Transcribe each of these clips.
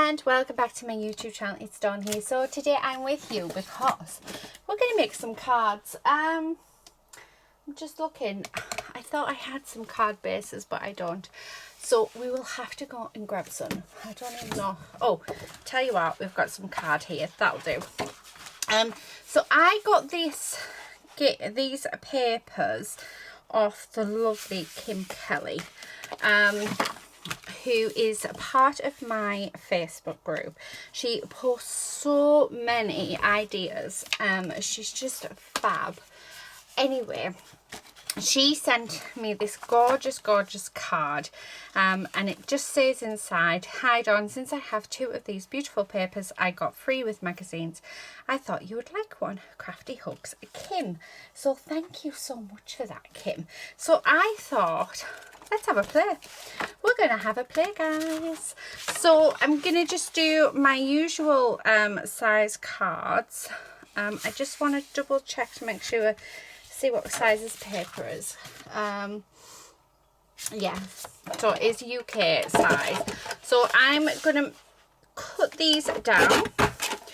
and welcome back to my YouTube channel. It's Dawn here. So today I'm with you because we're going to make some cards. I'm just looking. I thought I had some card bases, but I don't. So we will have to go and grab some. I don't even know. Oh, tell you what, we've got some card here. That'll do. So I got these papers off the lovely Kim Kelly, who is a part of my Facebook group. She posts so many ideas. She's just fab. Anyway, she sent me this gorgeous card, and it just says inside, "Hi Dawn, since I have 2 of these beautiful papers I got free with magazines, I thought you would like one. Crafty Hugs, Kim." So thank you so much for that, Kim. So I thought, let's have a play. We're gonna have a play, guys. So I'm gonna just do my usual size cards. I just want to double check to make sure, see what size this paper is. Yeah, so it is UK size. So I'm gonna cut these down.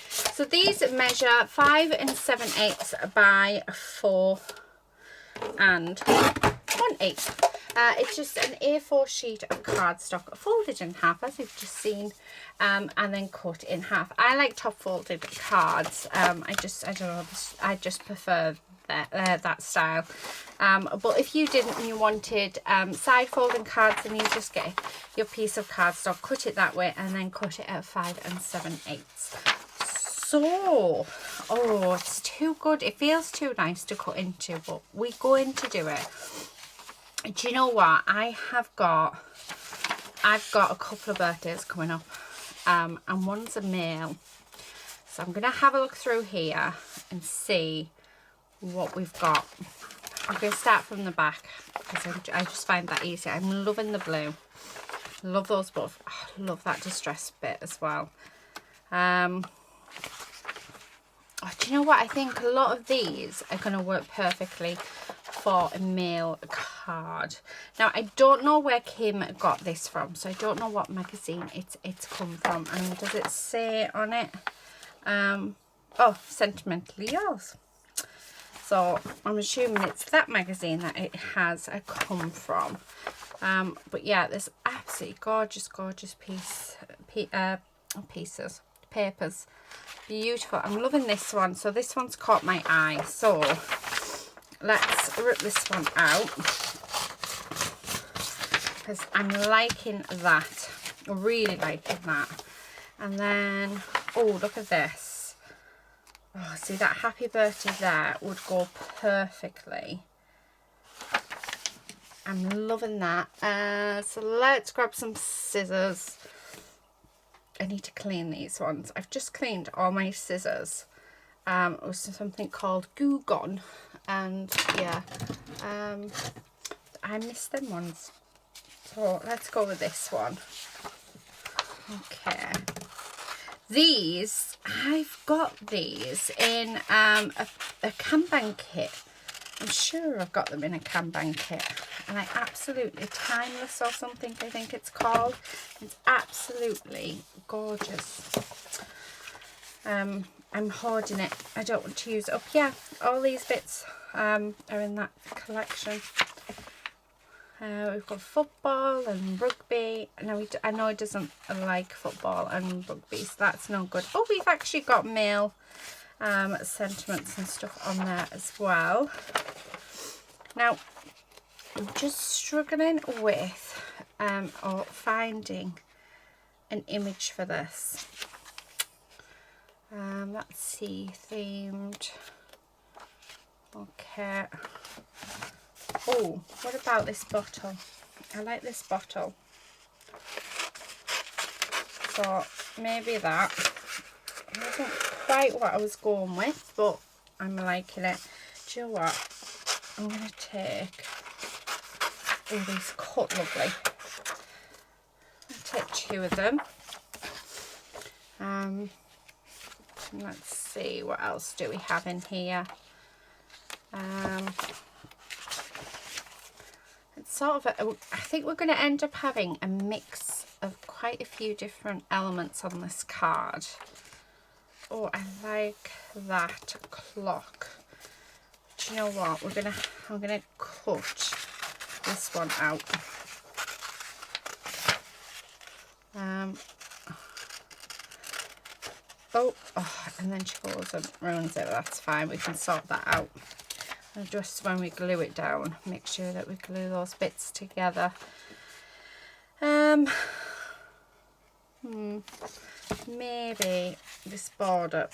So these measure 5 7/8 by 4 1/8. It's just an A4 sheet of cardstock folded in half, as you've just seen, and then cut in half. I like top folded cards. I don't know, I just prefer that style. But if you didn't and you wanted side folding cards, then you just get your piece of cardstock, cut it that way, and then cut it at 5 7/8. So, oh, it's too good. It feels too nice to cut into, but we're going to do it. Do you know what? I've got a couple of birthdays coming up, and one's a male. So I'm gonna have a look through here and see what we've got. I'm gonna start from the back because I just find that easy. I'm loving the blue. Love those both. Oh, love that distress bit as well. Oh, do you know what? I think a lot of these are going to work perfectly for a male card. Now, I don't know where Kim got this from, so I don't know what magazine it's come from. And does it say on it? Oh, Sentimentally Yours. So I'm assuming it's that magazine that it has come from. But yeah, this absolutely gorgeous papers. Beautiful. I'm loving this one. So this one's caught my eye. So let's rip this one out because I'm liking that. Really liking that. And then, oh, look at this. Oh, see, that happy birthday there would go perfectly. I'm loving that. So let's grab some scissors. I need to clean these ones. I've just cleaned all my scissors. It was something called Goo Gone, and yeah, I missed them ones. So let's go with this one. Okay, these, I've got these in a Kanban kit. I'm sure I've got them in a Kanban kit, and I absolutely, Timeless or something I think it's called. It's absolutely gorgeous. I'm hoarding it. I don't want to use it up. Yeah, all these bits are in that collection. We've got football and rugby. Now I know it doesn't like football and rugby, so that's no good. Oh, we've actually got male sentiments and stuff on there as well. Now I'm just struggling with or finding an image for this. Let's see, themed. Okay. Oh, what about this bottle? I like this bottle. So maybe that. It wasn't quite what I was going with, but I'm liking it. Do you know what? I'm going to take, oh, these cut lovely. I'll take 2 of them. Let's see, what else do we have in here? It's sort of, I think we're going to end up having a mix of quite a few different elements on this card. Oh, I like that clock. Do you know what? I'm gonna cut this one out. Oh, and then she goes and ruins it. That's fine. We can sort that out. And just when we glue it down, make sure that we glue those bits together. Maybe this border.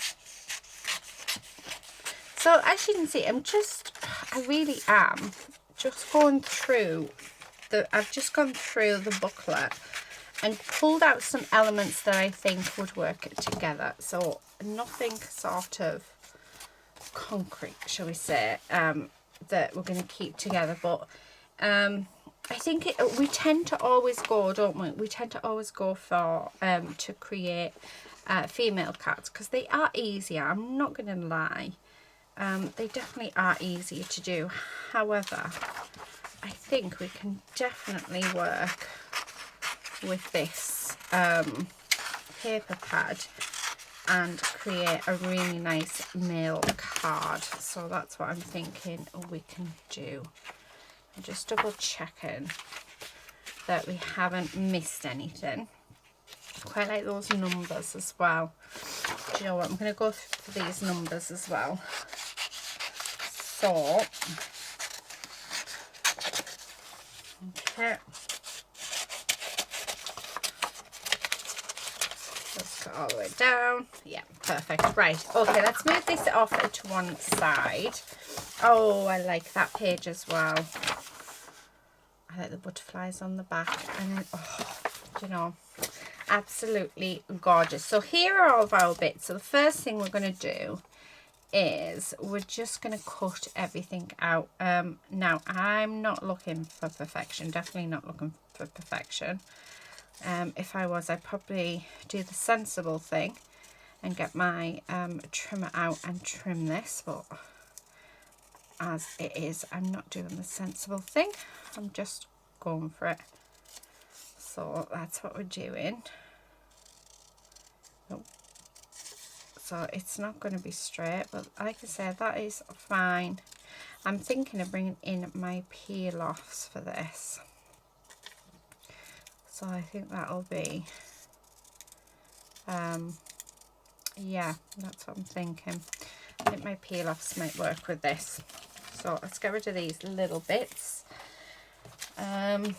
So as you can see, I really am just going through I've just gone through the booklet and pulled out some elements that I think would work together. So nothing sort of concrete, shall we say, that we're going to keep together. But I think we tend to always go, don't we? We tend to always go for to create female cards because they are easier. I'm not going to lie. They definitely are easier to do. However, I think we can definitely work with this paper pad and create a really nice male card. So that's what I'm thinking we can do. I'm just double checking that we haven't missed anything. I quite like those numbers as well. Do you know what? I'm going to go for these numbers as well. So, okay. Let's go all the way down. Yeah, perfect. Right, okay, let's move this off to one side. Oh, I like that page as well. I like the butterflies on the back. And then, oh, you know, absolutely gorgeous. So here are all of our bits. So the first thing we're going to do is we're just going to cut everything out. Now, I'm not looking for perfection. Definitely not looking for perfection. If I was, I'd probably do the sensible thing and get my trimmer out and trim this, but as it is, I'm not doing the sensible thing. I'm just going for it. So that's what we're doing. Oh. So it's not going to be straight, but like I said, that is fine. I'm thinking of bringing in my peel offs for this. So I think that'll be, yeah, that's what I'm thinking. I think my peel offs might work with this. So let's get rid of these little bits and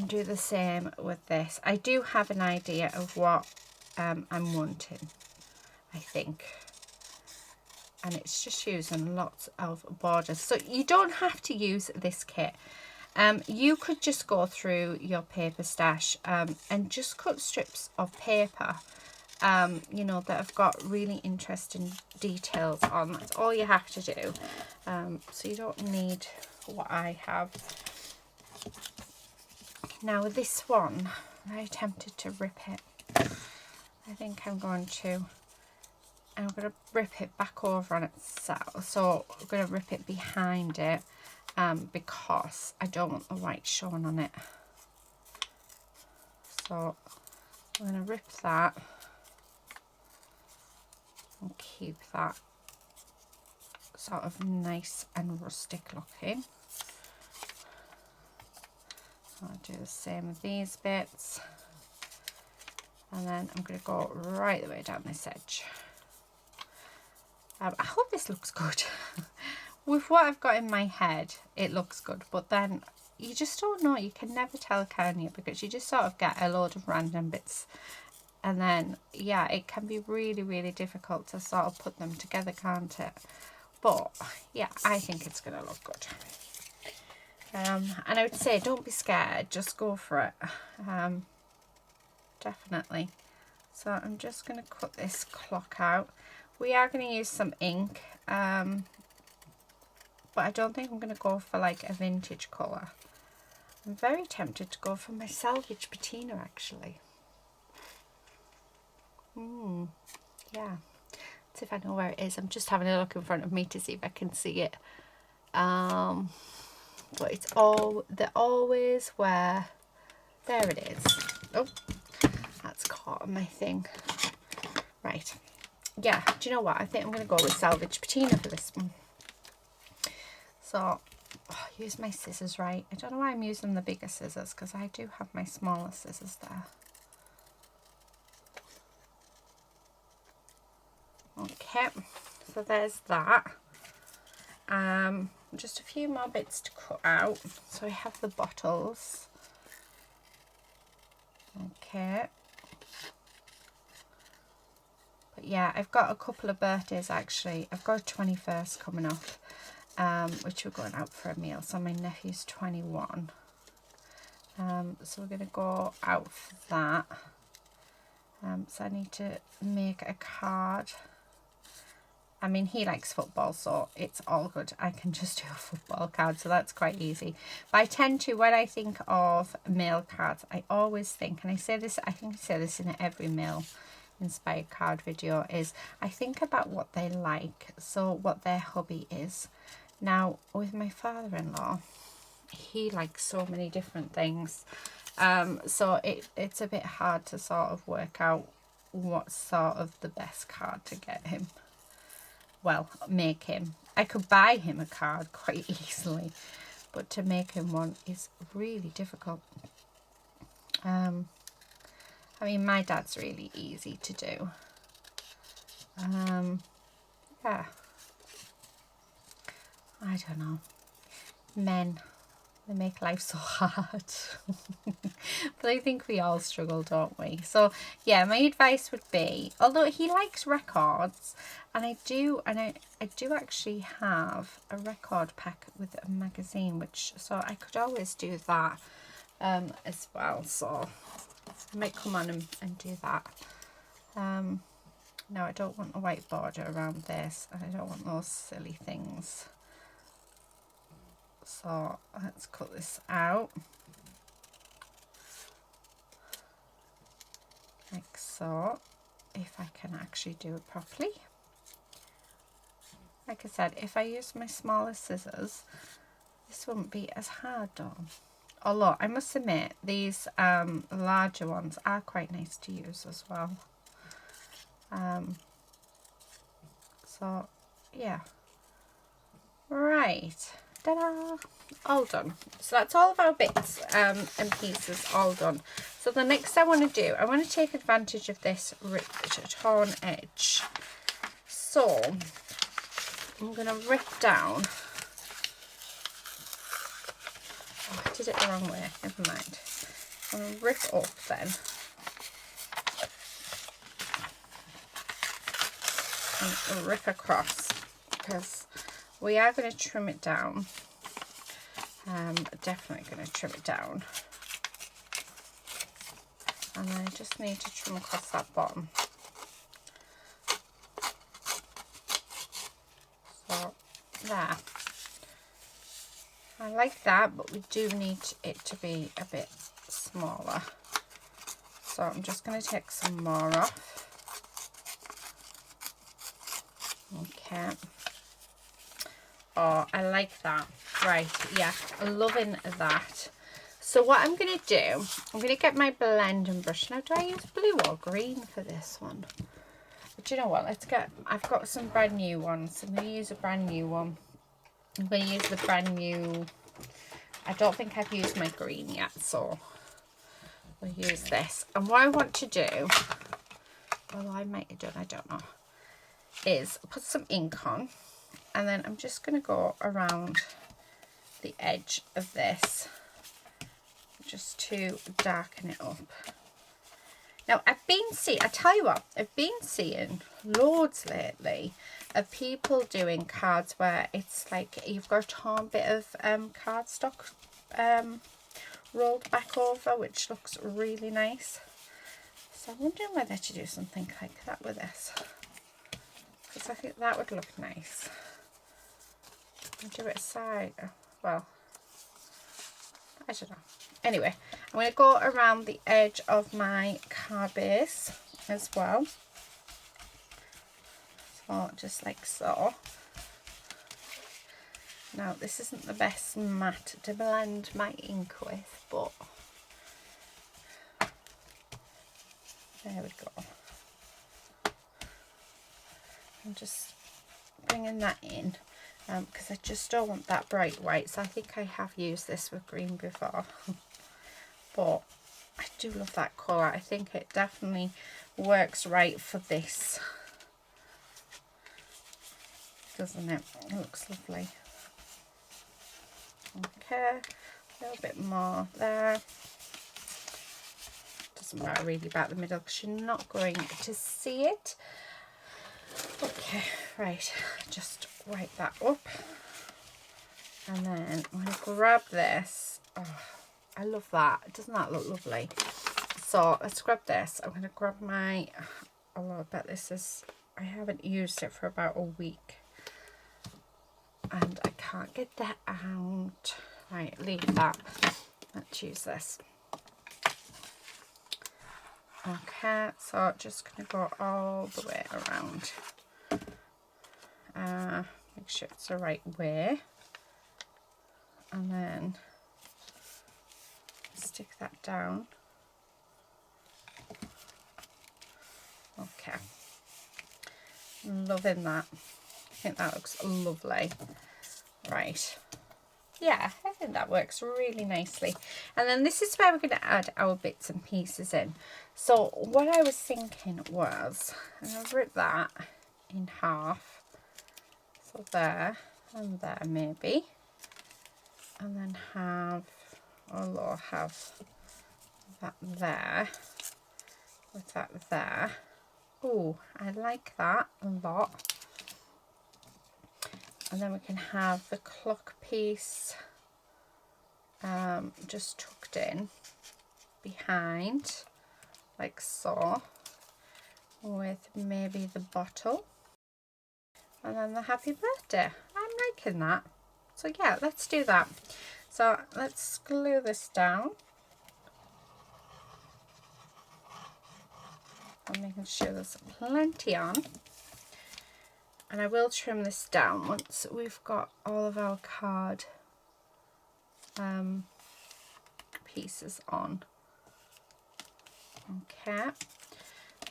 do the same with this. I do have an idea of what I'm wanting, I think. And it's just using lots of borders. So you don't have to use this kit. You could just go through your paper stash and just cut strips of paper, you know, that have got really interesting details on. That's all you have to do. So you don't need what I have. Now with this one, I'm very tempted to rip it. I think I'm going to rip it back over on itself. So I'm going to rip it behind it. Because I don't want the white showing on it. So I'm going to rip that and keep that sort of nice and rustic looking. So I'll do the same with these bits. And then I'm going to go right the way down this edge. I hope this looks good. With what I've got in my head, it looks good, but then you just don't know. You can never tell, can you? Because you just sort of get a load of random bits, and then, yeah, it can be really, really difficult to sort of put them together, can't it? But, yeah, I think it's going to look good. And I would say, don't be scared. Just go for it. Definitely. So I'm just going to cut this clock out. We are going to use some ink. But I don't think I'm going to go for like a vintage colour. I'm very tempted to go for my salvage patina actually. Yeah. Let's see if I know where it is. I'm just having a look in front of me to see if I can see it. But they're always where, there it is. Oh, that's caught on my thing. Right. Yeah, do you know what? I think I'm going to go with salvage patina for this one. So, use my scissors right. I don't know why I'm using the bigger scissors, because I do have my smaller scissors there. Okay, so there's that. Just a few more bits to cut out. So I have the bottles. Okay. But yeah, I've got a couple of birthdays actually. I've got a 21st coming up, which we're going out for a meal. So my nephew's 21. So we're going to go out for that. So I need to make a card. I mean, he likes football, so it's all good. I can just do a football card, so that's quite easy. But I tend to, when I think of mail cards, I always think, and I say this, I think I say this in every mail inspired card video, is I think about what they like, so what their hobby is. Now, with my father-in-law, he likes so many different things. So it's a bit hard to sort of work out what's sort of the best card to get him. Well, make him. I could buy him a card quite easily, but to make him one is really difficult. I mean, my dad's really easy to do. Yeah. I don't know. Men, they make life so hard. But I think we all struggle, don't we? So yeah, my advice would be, although he likes records, and I do actually have a record pack with a magazine, which, so I could always do that as well. So I might come on and do that. No, I don't want a white border around this, and I don't want those silly things. So let's cut this out. Like so, if I can actually do it properly. Like I said, if I use my smaller scissors, this wouldn't be as hard though. Although I must admit, these larger ones are quite nice to use as well. So yeah, right, ta-da, all done. So that's all of our bits and pieces all done. So the next I want to do, I want to take advantage of this torn edge. So I'm going to rip down. Oh, I did it the wrong way, never mind. I'm going to rip up then. And rip across, because we are going to trim it down. Definitely going to trim it down. And I just need to trim across that bottom. So there. I like that, but we do need it to be a bit smaller. So I'm just going to take some more off. Okay. Oh, I like that. Right, yeah, I'm loving that. So what I'm going to do, I'm going to get my blending brush. Now, do I use blue or green for this one? But you know what, I've got some brand new ones. I'm going to use a brand new one. I'm going to use the brand new, I don't think I've used my green yet, so we'll use this. And what I want to do, well, I might have done, I don't know, is put some ink on, and then I'm just going to go around the edge of this just to darken it up. Now I tell you what, I've been seeing loads lately of people doing cards where it's like you've got a torn bit of cardstock rolled back over, which looks really nice. So I'm wondering whether to do something like that with this, because I think that would look nice. I'll do it aside, well, I don't know. Anyway, I'm going to go around the edge of my card base as well. So just like so. Now this isn't the best mat to blend my ink with, but There we go. I'm just bringing that in because I just don't want that bright white. So I think I have used this with green before. But I do love that colour. I think it definitely works right for this. Doesn't it? It looks lovely. Okay, a little bit more there. Doesn't matter really about the middle because you're not going to see it. Okay, right, just wipe that up. And then I'm going to grab this. Oh, I love that. Doesn't that look lovely? So let's grab this. I'm going to grab my, oh, I bet this is, I haven't used it for about a week. And I can't get that out. Right, leave that. Let's use this. Okay, so just going to go all the way around. Make sure it's the right way. And then stick that down. Okay. Loving that. I think that looks lovely. Right. Yeah, I think that works really nicely. And then this is where we're going to add our bits and pieces in. So what I was thinking was, I'm going to rip that in half. So there and there maybe. And then have, or have that there with that there. Oh, I like that a lot. And then we can have the clock piece just tucked in behind, like so, with maybe the bottle. And then the happy birthday. I'm liking that. So yeah, let's do that. So let's glue this down. I'm making sure there's plenty on. And I will trim this down once we've got all of our card pieces on. Okay,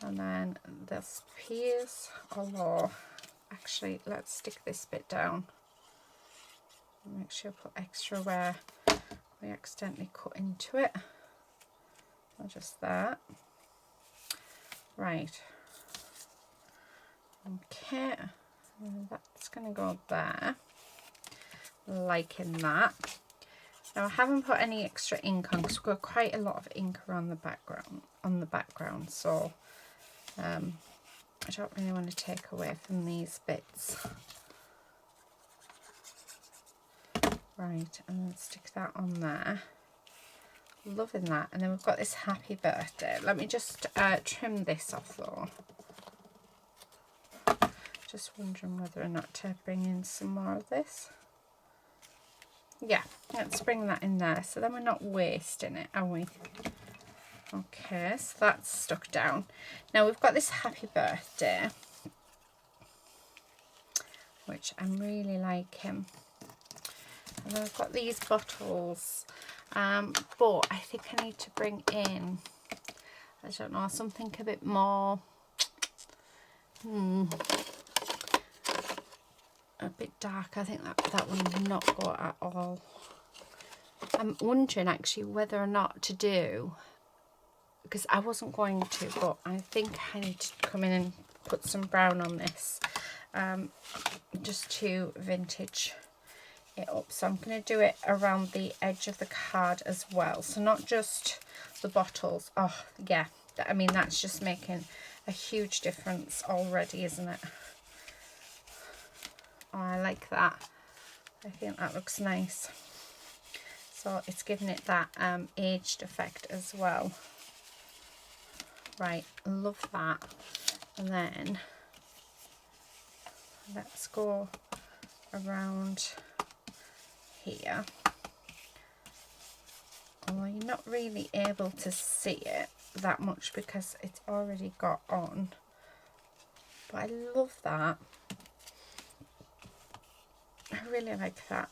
and then this piece, although actually let's stick this bit down. Make sure I put extra where we accidentally cut into it. Or just that. Right. Okay, and that's going to go there. Liking that. Now I haven't put any extra ink on because we've got quite a lot of ink around the background, so I don't really want to take away from these bits. Right, and then stick that on there. Loving that. And then we've got this happy birthday. Let me just trim this off though. Just wondering whether or not to bring in some more of this. Yeah, let's bring that in there, so then we're not wasting it, are we? Okay, so that's stuck down. Now we've got this happy birthday, which I'm really liking. And then I've got these bottles, but I think I need to bring in, I don't know, something a bit more, a bit dark. I think that one would not go at all. I'm wondering actually whether or not to do, because I wasn't going to, but I think I need to come in and put some brown on this, just to vintage it up. So I'm going to do it around the edge of the card as well, so not just the bottles. Oh yeah, I mean that's just making a huge difference already, isn't it? Oh, I like that. I think that looks nice. So it's giving it that aged effect as well. Right, love that. And then let's go around here. Although you're not really able to see it that much because it's already got on. But I love that. I really like that.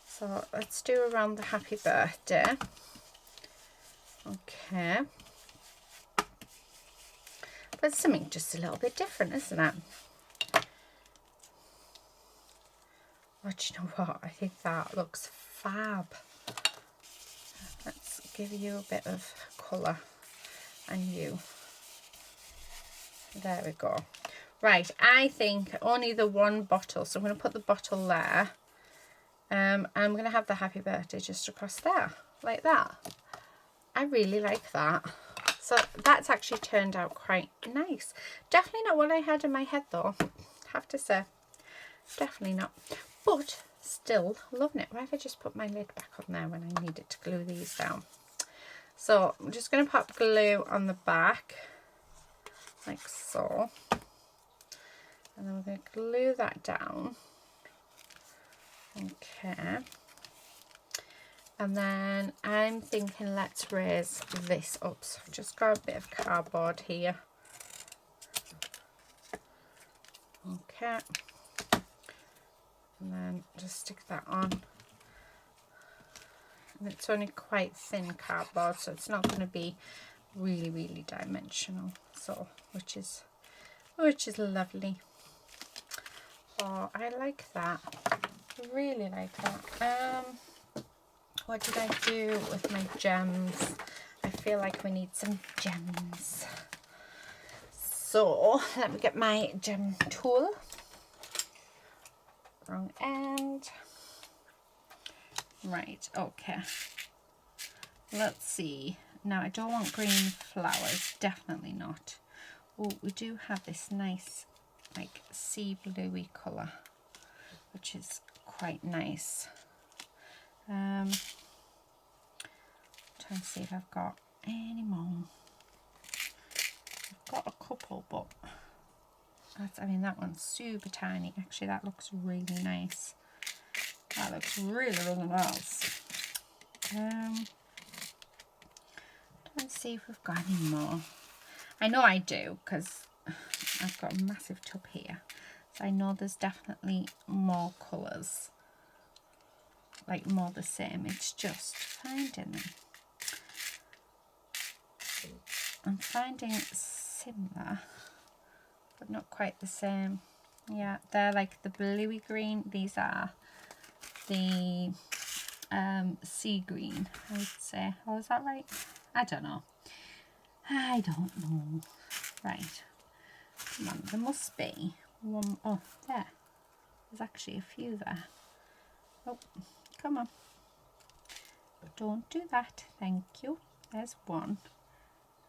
So let's do around the happy birthday. Okay. but something just a little bit different, isn't it? Oh, do you know what? I think that looks fab. Let's give you a bit of colour, and you. There we go. Right, I think only the one bottle, so I'm going to put the bottle there. I'm going to have the happy birthday just across there, like that. I really like that. So that's actually turned out quite nice. Definitely not what I had in my head though, have to say. Definitely not. But still loving it. Why have I just put my lid back on there when I needed to glue these down? So I'm just going to pop glue on the back, like so. And then we're going to glue that down. Okay. And then I'm thinking let's raise this up. So I've just got a bit of cardboard here. Okay. And then just stick that on. And it's only quite thin cardboard, so it's not going to be really, really dimensional. So, which is lovely. Oh, I like that. I really like that. What did I do with my gems? I feel like we need some gems. So let me get my gem tool. Wrong end. Right, okay. Let's see. Now I don't want green flowers, definitely not. Oh, we do have this nice like sea bluey colour, which is quite nice. Trying to see if I've got any more. I've got a couple, but that's, I mean, that one's super tiny. Actually, that looks really nice. That looks really, really nice. Trying to see if we've got any more. I know I do, because I've got a massive tub here. So I know there's definitely more colours. Like more the same. It's just finding them. I'm finding similar, but not quite the same. Yeah, they're like the bluey green. These are the sea green, I would say. Oh, is that right? I don't know. I don't know. Right. Come on, there must be one. Oh, there. There's actually a few there. Oh, come on. Don't do that. Thank you. There's one.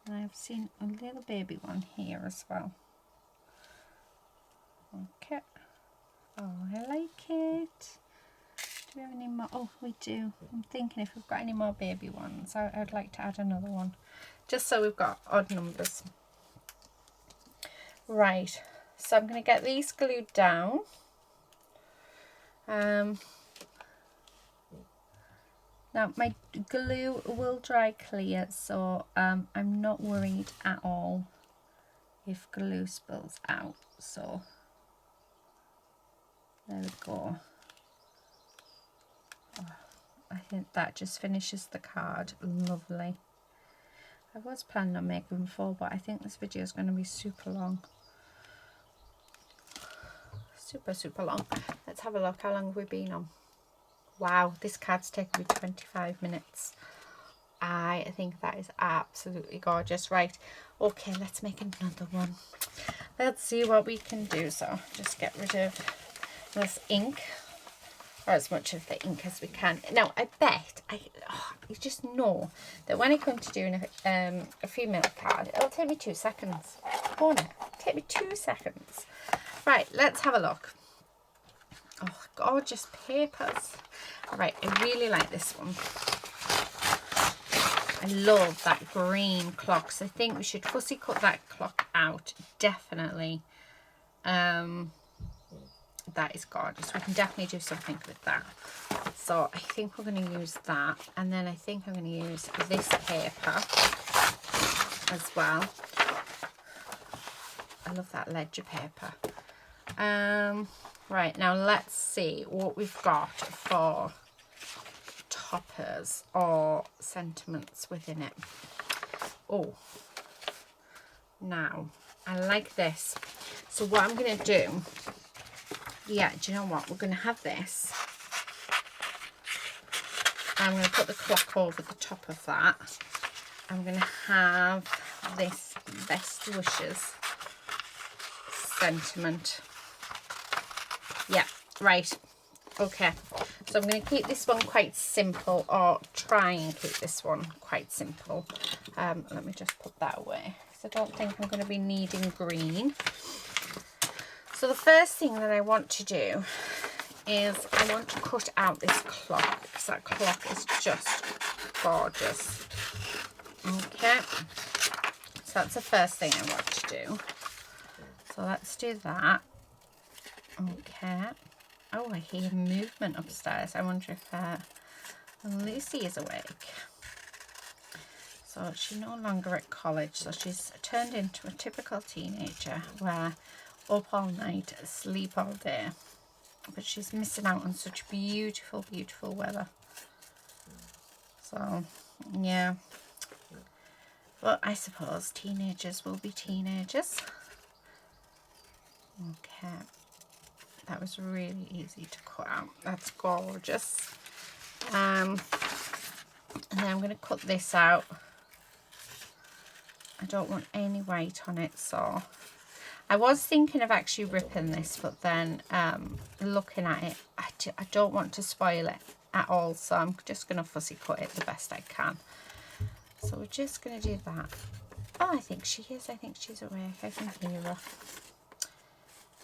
And I've seen a little baby one here as well. Okay. Oh, I like it. Do we have any more? Oh, we do. I'm thinking if we've got any more baby ones, I would like to add another one. Just so we've got odd numbers. Right. So I'm going to get these glued down. Now my glue will dry clear, so I'm not worried at all if glue spills out. So there we go. Oh, I think that just finishes the card. Lovely. I was planning on making 4, but I think this video is going to be super long. Super long. Let's have a look. How long have we been on? Wow, this card's taken me 25 minutes. I think that is absolutely gorgeous. Right, okay, let's make another one. Let's see what we can do. So just get rid of this ink, or as much of the ink as we can. Now I bet you just know that when I come to doing a female card, it'll take me 2 seconds. Won't it? Take me 2 seconds. Right, let's have a look. Oh, gorgeous papers. Right, I really like this one. I love that green clock, so I think we should fussy cut that clock out, definitely. That is gorgeous. We can definitely do something with that. So I think we're going to use that, and then I think I'm going to use this paper as well. I love that ledger paper. Right, now let's see what we've got for toppers or sentiments within it. Oh, now I like this. So what I'm going to do, yeah, do you know what? We're going to have this. I'm going to put the clock over the top of that. I'm going to have this Best Wishes sentiment. Yeah, right. Okay, so I'm going to keep this one quite simple, or try and keep this one quite simple. Let me just put that away, because I don't think I'm going to be needing green. So the first thing that I want to do is I want to cut out this clock, because that clock is just gorgeous. Okay, so that's the first thing I want to do. So let's do that. Okay. Oh, I hear movement upstairs. I wonder if Lucy is awake. So she's no longer at college, so she's turned into a typical teenager where up all night, sleep all day. But she's missing out on such beautiful, beautiful weather. So, yeah. But I suppose teenagers will be teenagers. Okay. That was really easy to cut out. That's gorgeous. And then I'm going to cut this out. I don't want any white on it, so I was thinking of actually ripping this, but then looking at it, I don't want to spoil it at all, so I'm just going to fussy cut it the best I can. So we're just going to do that. Oh, I think she is. I think she's awake. I can hear her.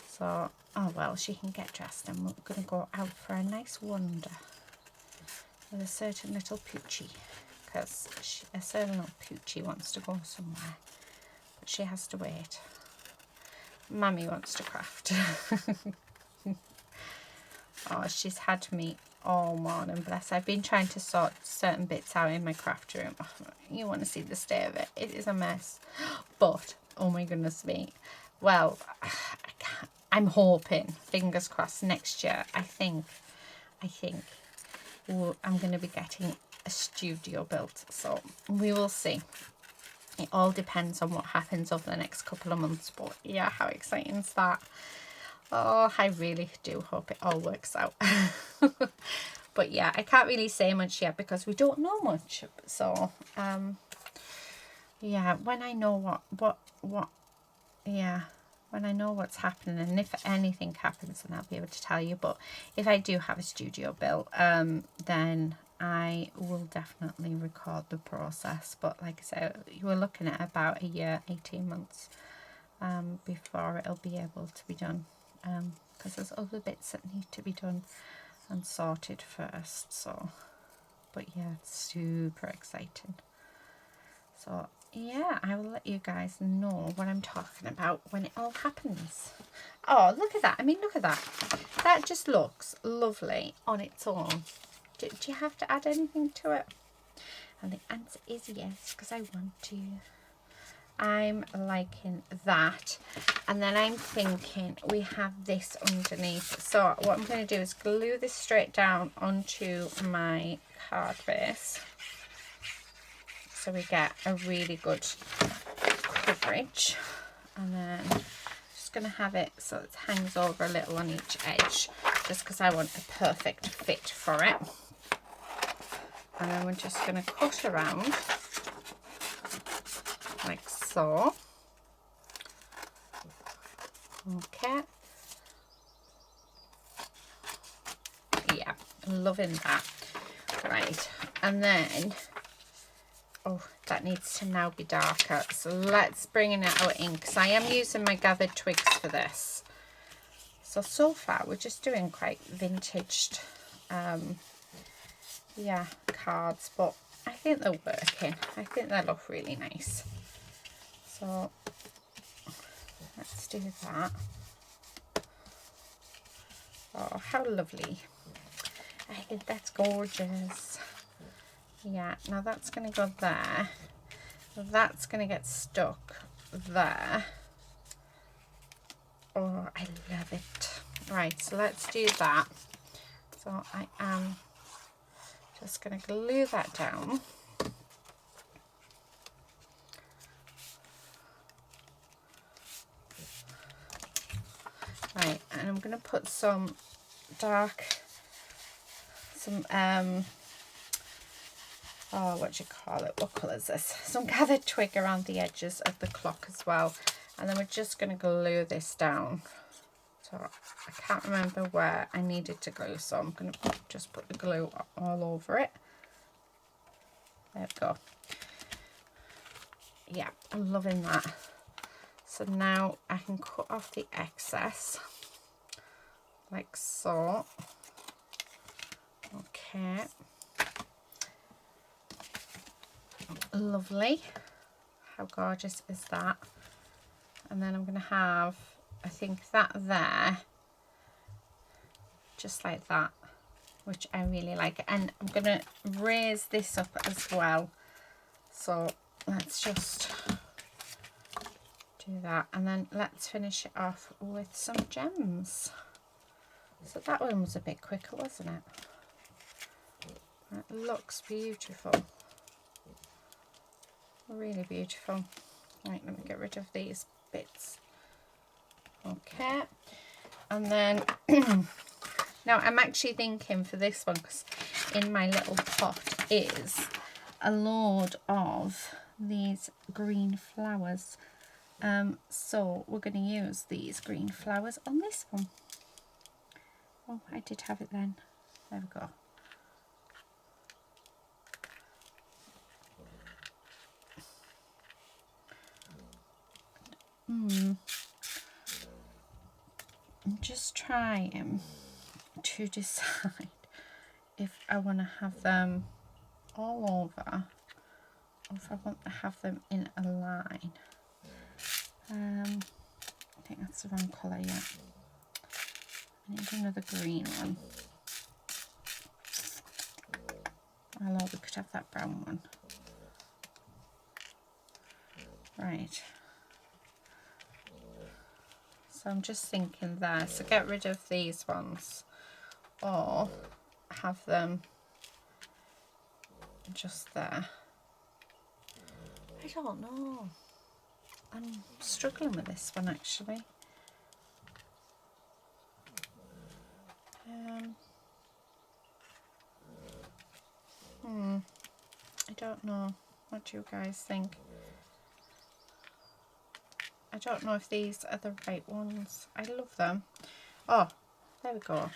So, oh well, she can get dressed, and we're going to go out for a nice wander with a certain little poochie, because a certain little poochie wants to go somewhere, but she has to wait. Mummy wants to craft. Oh, she's had me all morning, bless. I've been trying to sort certain bits out in my craft room. Oh, you want to see the state of it. It is a mess. But, oh my goodness me. Well, I'm hoping, fingers crossed, next year, I think I'm going to be getting a studio built. So we will see. It all depends on what happens over the next couple of months. But yeah, how exciting is that? Oh, I really do hope it all works out. But yeah, I can't really say much yet because we don't know much. So yeah, when I know when I know what's happening, and if anything happens, then I'll be able to tell you. But if I do have a studio built, then I will definitely record the process. But like I said, you were looking at about a year, 18 months before it'll be able to be done, because there's other bits that need to be done and sorted first. So, but yeah, it's super exciting. So yeah, I will let you guys know what I'm talking about when it all happens. Oh, look at that. I mean, look at that. That just looks lovely on its own. Do you have to add anything to it? And the answer is yes, because I want to. I'm liking that. And then I'm thinking we have this underneath. So what I'm going to do is glue this straight down onto my card base, so we get a really good coverage. And then just going to have it so it hangs over a little on each edge, just because I want a perfect fit for it. And then we're just going to cut around like so. Okay. Yeah, loving that. Right, and then oh, that needs to now be darker. So let's bring in our ink. So I am using my gathered twigs for this. So far we're just doing quite vintaged, yeah, cards, but I think they're working. I think they look really nice. So let's do that. Oh, how lovely. I think that's gorgeous. Yeah, now that's going to go there. That's going to get stuck there. Oh, I love it. Right, so let's do that. So I am just going to glue that down. Right, and I'm going to put some dark, oh, what do you call it? What colour is this? Some gathered twig around the edges of the clock as well. And then we're just going to glue this down. So I can't remember where I needed to glue, so I'm going to just put the glue all over it. There we go. Yeah, I'm loving that. So now I can cut off the excess, like so. Okay. Lovely. How gorgeous is that? And then I'm going to have, I think, that there, just like that, which I really like. And I'm going to raise this up as well. So let's just do that. And then let's finish it off with some gems. So that one was a bit quicker, wasn't it? It looks beautiful. Really beautiful. Right, let me get rid of these bits. Okay. And then now I'm actually thinking for this one, because in my little pot is a load of these green flowers. So we're going to use these green flowers on this one. Oh, I did have it then. There we go. I'm just trying to decide if I want to have them all over or if I want to have them in a line. I think that's the wrong colour yet. I need another green one. Although we could have that brown one. Right. So I'm just thinking there. So get rid of these ones or have them just there. I don't know. I'm struggling with this one actually. I don't know. What do you guys think? I don't know if these are the right ones. I love them. Oh, there we go.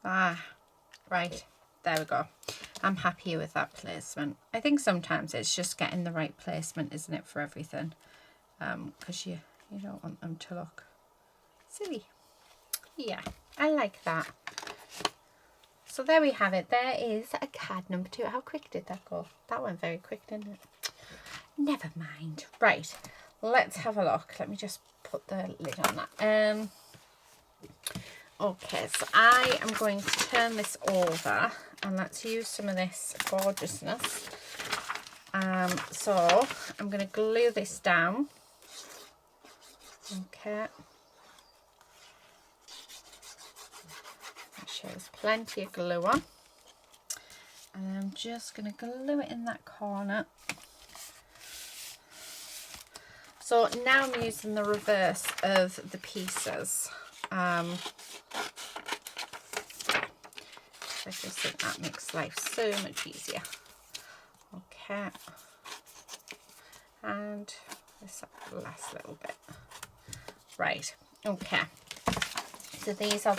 Ah, right. There we go. I'm happy with that placement. I think sometimes it's just getting the right placement, isn't it, for everything? Because you don't want them to look silly. Yeah, I like that. So there we have it. There is a card number 2. How quick did that go? That went very quick, didn't it? Never mind. Right, let's have a look. Let me just put the lid on that. Okay, so I am going to turn this over and let's use some of this gorgeousness. So I'm going to glue this down. Okay. Make sure there's plenty of glue on. And I'm just going to glue it in that corner. So now I'm using the reverse of the pieces. I just think that makes life so much easier. Okay. And this last little bit. Right. Okay. So these are...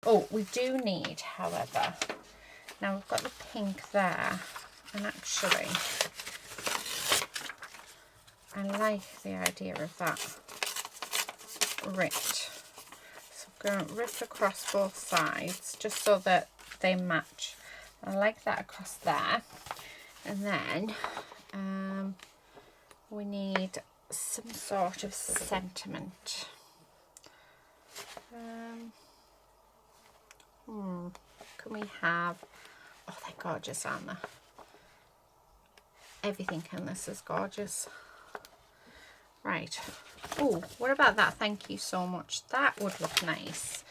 Oh, we do need, however... Now we've got the pink there. And actually... I like the idea of that ripped. So I'm going to rip across both sides just so that they match. I like that across there. And then we need some sort of sentiment. Can we have... Oh, they're gorgeous, aren't they? Everything in this is gorgeous. Right. Oh, what about that? Thank you so much. That would look nice.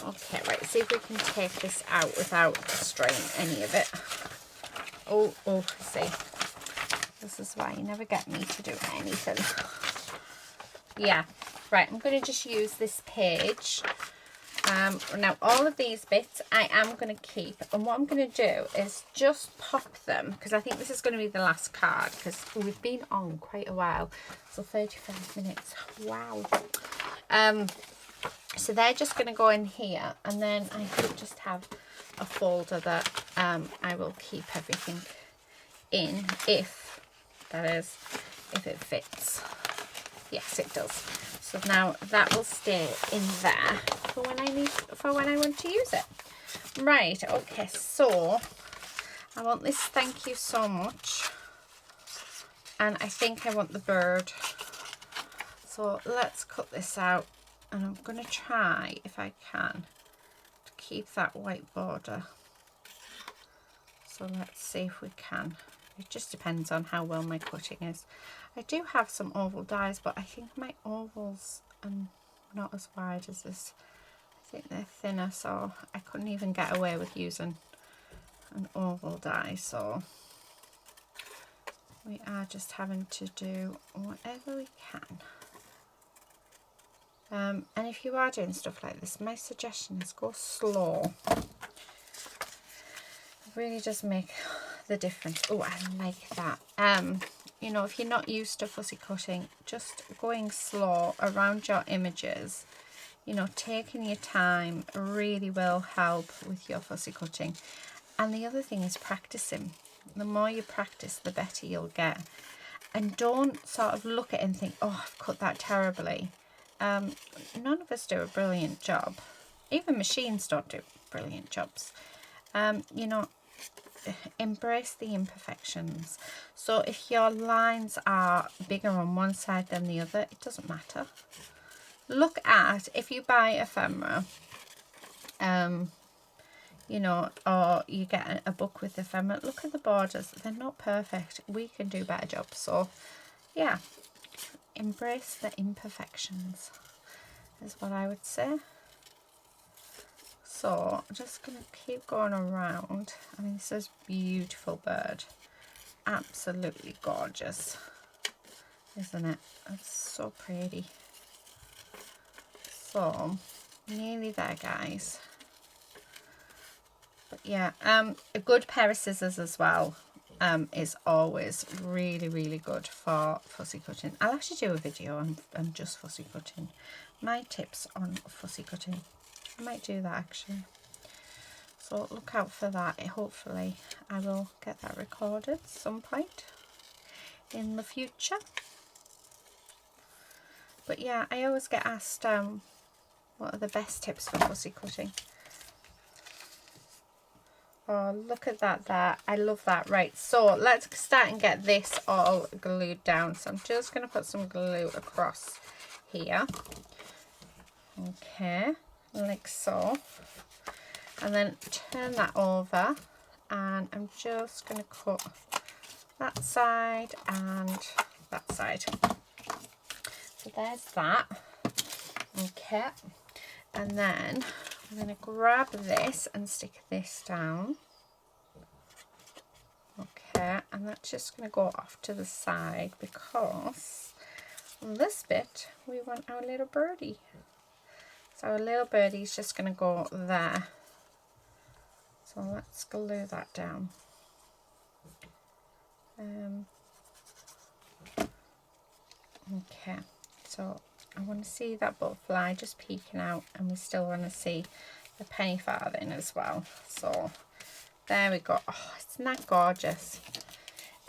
Okay, right. See if we can take this out without destroying any of it. Oh, see. This is why you never get me to do anything. Yeah, right, I'm going to just use this page. Now all of these bits I am going to keep, and what I'm going to do is just pop them, because I think this is going to be the last card, because we've been on quite a while, so 35 minutes, wow. So they're just going to go in here, and then I could just have a folder that I will keep everything in, if it fits. Yes, it does. So now that will stay in there for when I want to use it. Right, okay, so I want this thank you so much, and I think I want the bird. So let's cut this out, and I'm going to try, if I can, to keep that white border. So let's see if we can. It just depends on how well my cutting is. I do have some oval dies, but I think my ovals are not as wide as this. I think they're thinner, so I couldn't even get away with using an oval die. So we are just having to do whatever we can. And if you are doing stuff like this, my suggestion is go slow. It really does make the difference. Oh, I like that. You know, if you're not used to fussy cutting, just going slow around your images, you know, taking your time really will help with your fussy cutting. And the other thing is practicing. The more you practice, the better you'll get. And don't sort of look at it and think, oh, I've cut that terribly. None of us do a brilliant job. Even machines don't do brilliant jobs. You know, embrace the imperfections. So if your lines are bigger on one side than the other, it doesn't matter. Look at, if you buy ephemera, you know, or you get a book with ephemera, look at the borders. They're not perfect. We can do better jobs. So yeah, embrace the imperfections is what I would say. So I'm just going to keep going around. I mean, this is a beautiful bird. Absolutely gorgeous, isn't it? It's so pretty. So nearly there, guys. But yeah, a good pair of scissors as well is always really, really good for fussy cutting. I'll actually do a video on just fussy cutting. My tips on fussy cutting. I might do that actually. So look out for that. Hopefully I will get that recorded at some point in the future. But yeah, I always get asked what are the best tips for fussy cutting. Oh, look at that there. I love that. Right, so let's start and get this all glued down. So I'm just going to put some glue across here. Okay, like so. And then turn that over, and I'm just going to cut that side and that side. So there's that. Okay, and then I'm going to grab this and stick this down. Okay, and that's just going to go off to the side, because on this bit we want our little birdie. So our little birdie is just going to go there. So let's glue that down. Okay, so I want to see that butterfly just peeking out, and we still want to see the penny farthing as well. So there we go. Oh, isn't that gorgeous?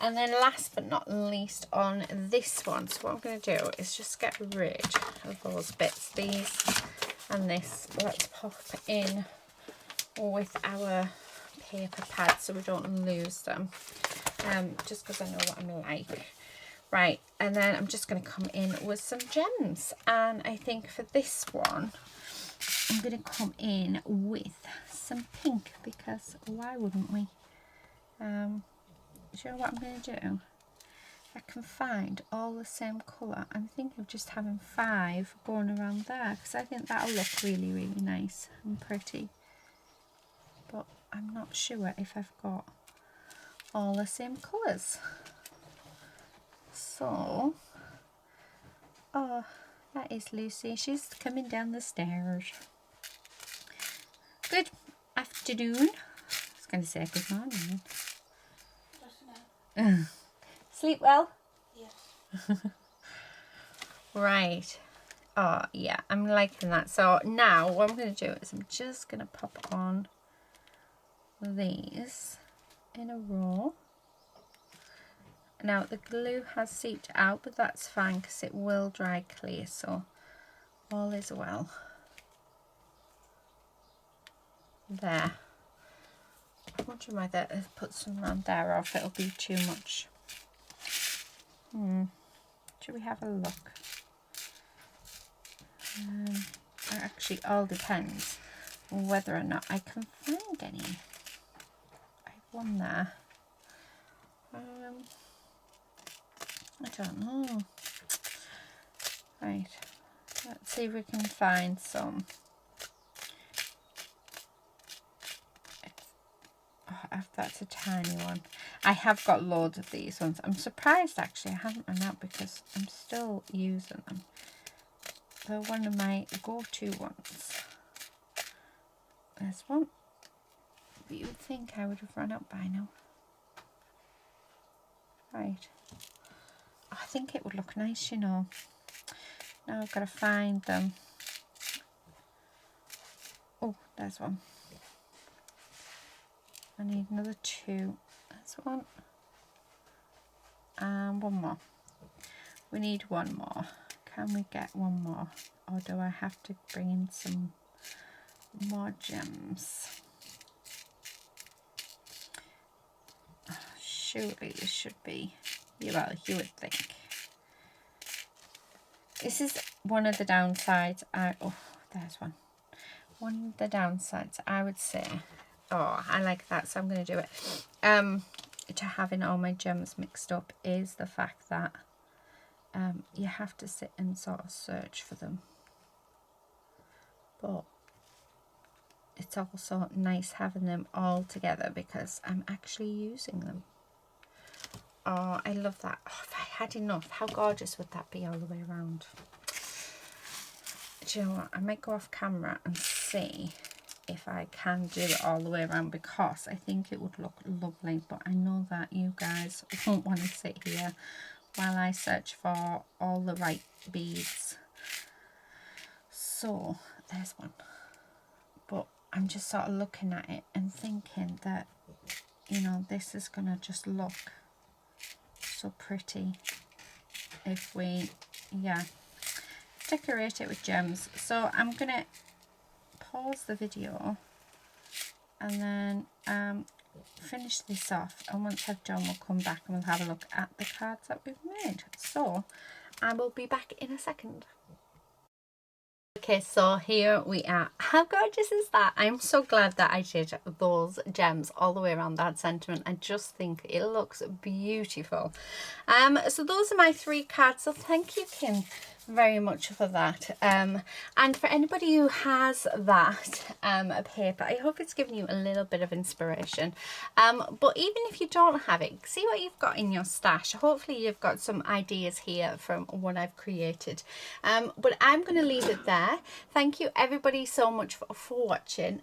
And then last but not least on this one, so what I'm going to do is just get rid of those bits, these and this. Let's pop in with our paper pad so we don't lose them, just because I know what I'm like. Right, and then I'm just going to come in with some gems, and I think for this one I'm going to come in with some pink, because why wouldn't we? Do you know what I'm going to do? I can find all the same colour. I'm thinking of just having 5 going around there, because I think that'll look really, really nice and pretty. But I'm not sure if I've got all the same colours. So, oh, That is Lucy. She's coming down the stairs. Good afternoon. I was going to say good morning. Sleep well? Yes. Right. Oh, yeah, I'm liking that. So now what I'm going to do is I'm just going to pop on these in a row. Now the glue has seeped out, but that's fine because it will dry clear, so all is well. There. I'm wondering whether I put some around there or if it'll be too much. Should we have a look? It actually all depends on whether or not I can find any. I have one there. I don't know. Right, let's see if we can find some. Oh, that's a tiny one. I have got loads of these ones. I'm surprised actually I haven't run out because I'm still using them. They're one of my go-to ones. There's one. But you would think I would have run out by now. Right. I think it would look nice, you know. Now I've got to find them. Oh, there's one. I need another two. That's one. And one more. We need one more. Can we get one more? Or do I have to bring in some more gems? Oh, surely this should be. Well, you would think. This is one of the downsides. Oh, there's one. One of the downsides, I would say. Oh, I like that, so I'm going to do it. To having all my gems mixed up is the fact that you have to sit and sort of search for them. But it's also nice having them all together because I'm actually using them. Oh, I love that. Oh, if I had enough, how gorgeous would that be all the way around? Do you know what? I might go off camera and see if I can do it all the way around because I think it would look lovely. But I know that you guys won't want to sit here while I search for all the right beads. So there's one. But I'm just sort of looking at it and thinking that, you know, this is going to just look so pretty if we, decorate it with gems. So I'm going to pause the video and then finish this off, and once I've done we'll come back and we'll have a look at the cards that we've made. So I will be back in a second. Okay, so here we are. How gorgeous is that? I'm so glad that I did those gems all the way around that sentiment. I just think it looks beautiful. So those are my 3 cards. So thank you, Kim, very much for that. And for anybody who has that paper, I hope it's given you a little bit of inspiration. But even if you don't have it, see what you've got in your stash. Hopefully you've got some ideas here from what I've created. But I'm going to leave it there. Thank you everybody so much for watching.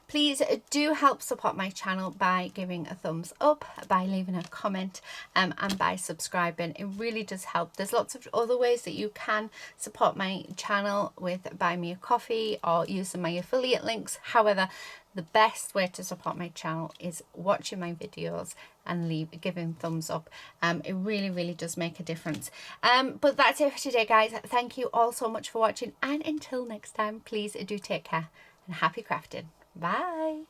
Please do help support my channel by giving a thumbs up, by leaving a comment, and by subscribing. It really does help. There's lots of other ways that you can support my channel with buy me a coffee or using my affiliate links. However, the best way to support my channel is watching my videos and giving thumbs up. It really does make a difference. But that's it for today, guys. Thank you all so much for watching, and until next time, please do take care and happy crafting. Bye.